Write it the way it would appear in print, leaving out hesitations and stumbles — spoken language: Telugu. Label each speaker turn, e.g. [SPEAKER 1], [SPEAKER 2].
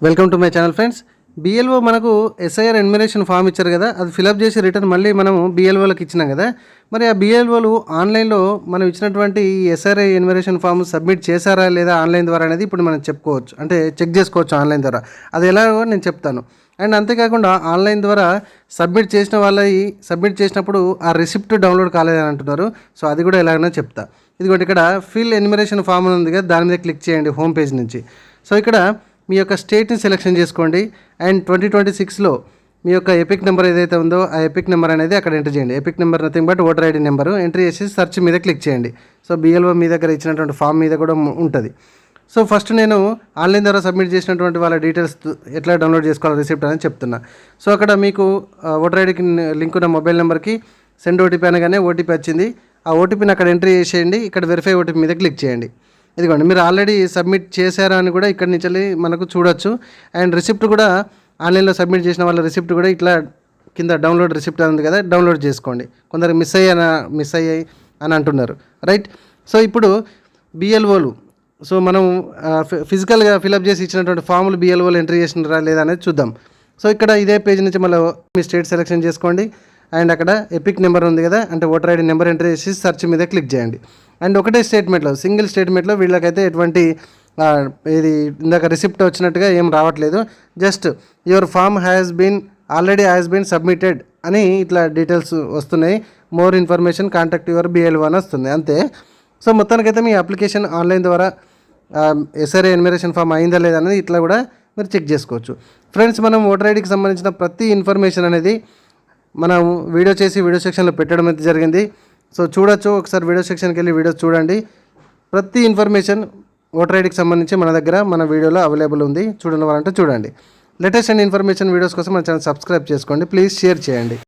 [SPEAKER 1] Welcome to my channel friends. BLO మనకు ఎస్ఐఆర్ ఎన్యుమరేషన్ ఫామ్ ఇచ్చారు కదా, అది ఫిలప్ చేసి రిటర్న్ మళ్ళీ మనము బిఎల్ఓలకు ఇచ్చినాం కదా. మరి ఆ బిఎల్ఓలు ఆన్లైన్లో మనం ఇచ్చినటువంటి ఈ ఎస్ఐఆర్ ఎన్యుమరేషన్ ఫామ్ సబ్మిట్ చేశారా లేదా ఆన్లైన్ ద్వారా అనేది ఇప్పుడు మనం చెప్పుకోవచ్చు, అంటే చెక్ చేసుకోవచ్చు ఆన్లైన్ ద్వారా. అది ఎలాగో నేను చెప్తాను. అండ్ అంతేకాకుండా ఆన్లైన్ ద్వారా సబ్మిట్ చేసిన వాళ్ళవి సబ్మిట్ చేసినప్పుడు ఆ రిసిప్ట్ డౌన్లోడ్ కాలేదని అంటున్నారు. సో అది కూడా ఎలాగైనా చెప్తా. ఇదిగోటి ఇక్కడ ఫిల్ ఎన్యుమరేషన్ ఫామ్ ఉంది కదా, దాని మీద క్లిక్ చేయండి హోమ్ పేజ్ నుంచి. సో ఇక్కడ మీ యొక్క స్టేట్ని సెలెక్షన్ చేసుకోండి. అండ్ 2026లో మీ యొక్క ఎపిక్ నెంబర్ ఏదైతే ఉందో ఆ ఎపిక్ నెంబర్ అనేది అక్కడ ఎంటర్ చేయండి. Epic number nothing but voter ID number entry చేసి సెర్చ్ మీద క్లిక్ చేయండి. సో బిఎల్ఓ మీ దగ్గర ఇచ్చినటువంటి ఫామ్ మీద కూడా ఉంటుంది. సో ఫస్ట్ నేను ఆన్లైన్ ద్వారా సబ్మిట్ చేసినటువంటి వాళ్ళ డీటెయిల్స్ ఎట్లా డౌన్లోడ్ చేసుకోవాలి రిసిప్ట్ అని చెప్తున్నా. సో అక్కడ మీకు ఓటర్ ఐడికి లింక్ ఉన్న మొబైల్ నెంబర్కి సెండ్ ఓటీపీ అనగానే ఓటీపీ వచ్చింది. ఆ ఓటీపీని అక్కడ ఎంట్రీ చేసేయండి. ఇక్కడ వెరిఫై ఓటీపీ మీద క్లిక్ చేయండి. ఇదిగోండి, మీరు ఆల్రెడీ సబ్మిట్ చేశారా అని కూడా ఇక్కడి నుంచి మనకు చూడొచ్చు. అండ్ రిసిప్ట్ కూడా ఆన్లైన్లో సబ్మిట్ చేసిన వాళ్ళ రిసిప్ట్ కూడా ఇట్లా కింద డౌన్లోడ్ రిసిప్ట్ ఉంది కదా, డౌన్లోడ్ చేసుకోండి. కొందరు మిస్ అయ్యాయి అని అంటున్నారు, రైట్. సో ఇప్పుడు బిఎల్ఓలు, సో మనం ఫిజికల్గా ఫిలప్ చేసి ఇచ్చినటువంటి ఫామ్లు బిఎల్ఓలు ఎంట్రీ చేసినారా లేదా అనేది చూద్దాం. సో ఇక్కడ ఇదే పేజ్ నుంచి మళ్ళీ మీ స్టేట్ సెలెక్షన్ చేసుకోండి. అండ్ అక్కడ ఎపిక్ నెంబర్ ఉంది కదా, అంటే ఓటర్ ఐడి నెంబర్ ఎంట్రీ చేసి సెర్చ్ మీద క్లిక్ చేయండి. అండ్ ఒకటే స్టేట్మెంట్లో, సింగిల్ స్టేట్మెంట్లో వీళ్ళకైతే ఎటువంటి ఇది ఇందాక రిసిప్ట్ వచ్చినట్టుగా ఏం రావట్లేదు. Just your form already has been submitted అని ఇట్లా డీటెయిల్స్ వస్తున్నాయి. More information contact your BLO అని వస్తుంది, అంతే. సో మొత్తానికైతే మీ అప్లికేషన్ ఆన్లైన్ ద్వారా ఎస్ఆర్ ఎన్యుమరేషన్ ఫామ్ అయిందా లేదా అనేది ఇట్లా కూడా మీరు చెక్ చేసుకోవచ్చు. ఫ్రెండ్స్, మనం ఓటర్ ఐడికి సంబంధించిన ప్రతి ఇన్ఫర్మేషన్ అనేది మనం వీడియో చేసి వీడియో సెక్షన్లో పెట్టడం అయితే జరిగింది. సో చూడొచ్చు, ఒకసారి వీడియో సెక్షన్కి వెళ్ళి వీడియోస్ చూడండి. ప్రతి ఇన్ఫర్మేషన్ ఓటర్ ఐడికి సంబంధించి మన దగ్గర మన వీడియోలో అవైలబుల్ ఉంది. చూడని వాళ్ళంటే చూడండి. లేటెస్ట్ అండ్ ఇన్ఫర్మేషన్ వీడియోస్ కోసం మన ఛానల్ సబ్స్క్రైబ్ చేసుకోండి. ప్లీజ్ షేర్ చేయండి.